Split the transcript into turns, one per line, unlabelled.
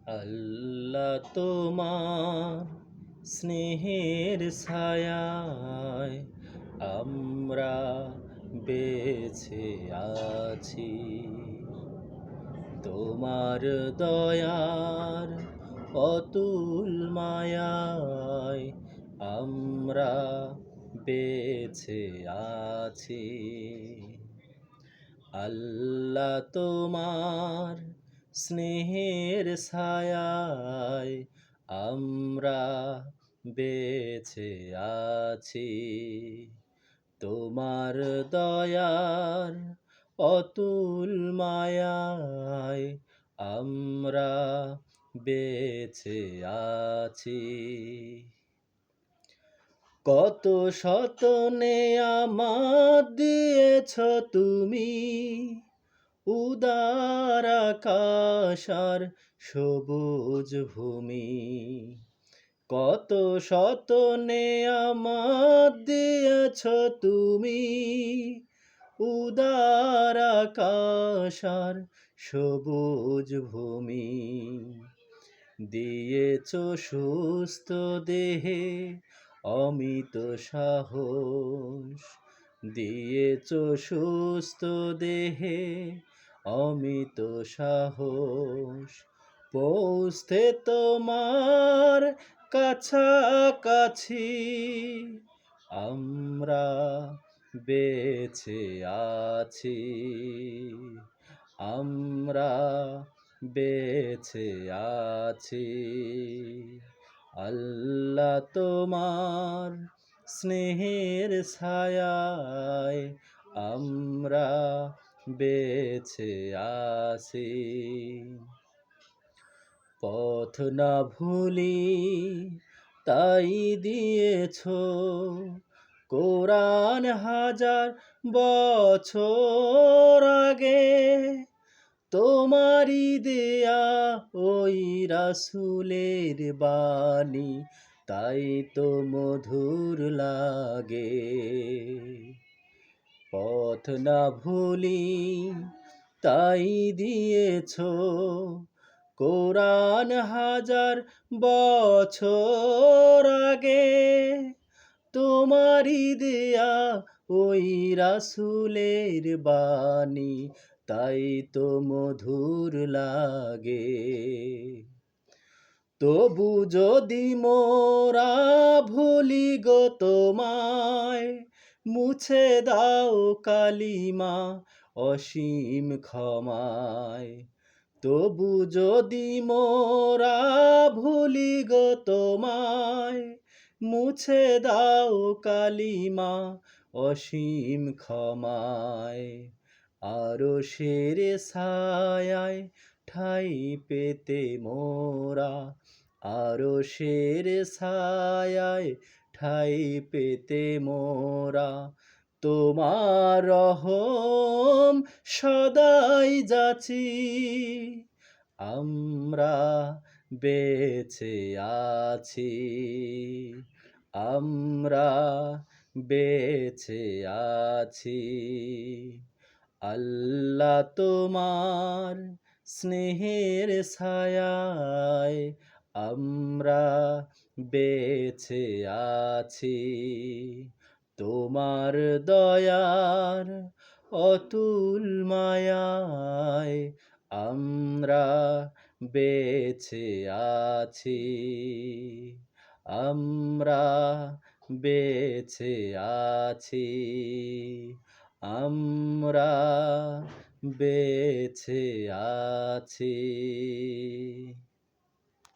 আল্লাহ তোমার স্নেহের ছায়ায় আমরা বেঁচে আছি। তোমার দয়ার অতুল মায়ায় আমরা বেঁচে আছি। আল্লাহ তোমার স্নেহের ছায়ায় আমরা বেঁচে আছি। তোমার দয়ার অতুল মায়ায় আমরা বেঁচে আছি। কত শত নেয়ামত দিয়েছ তুমি, উদার আকাশ আর সবুজ ভূমি। কত শত নেয়ামত দিয়েছ তুমি, উদার আকাশ আর সবুজ ভূমি। দিয়েছ সুস্থ দেহে অমিত সাহস, দিয়েছ সুস্থ দেহে অমিত সাহস। পৌঁছতে তোমার কাছাকাছি আমরা বেঁচে আছি। আমরা বেঁচে আছি। আল্লাহ তোমার স্নেহের ছায়ায় আমরা বেঁচে আছি। পথ না ভুলি তাই দিয়েছ কোরআন হাজার বছর আগে। তোমারি দেয়া ওই রাসূলের বাণী তাই তো মধুর লাগে। পথ না ভুলি তাই দিয়েছ কোরআন হাজার বছর আগে। তোমারি দেয়া ওই রাসূলের বাণী তাই তো মধুর লাগে। তবু যদি মোরা ভুলি গো তোমায়, মুছে দাও কালিমা অসীম ক্ষমায়। তবু যদি মোরা ভুলি গো তোমায়, মুছে দাও কালিমা অসীম ক্ষমায়। আরশের ছায়ায় ঠাঁই পেতে মোরা, আরশের ছায়ায় ঠাঁই পেতে মোরা তোমার রহম সদাই যাচি। আমরা বেঁচে আছি। আমরা বেঁচে আছি। আল্লাহ তোমার স্নেহের ছায়ায় আমরা বেঁচে আছি। তোমার দয়ার অতুল মায়ায় আমরা বেঁচে আছি। আমরা বেঁচে আছি। আমরা বেঁচে আছি।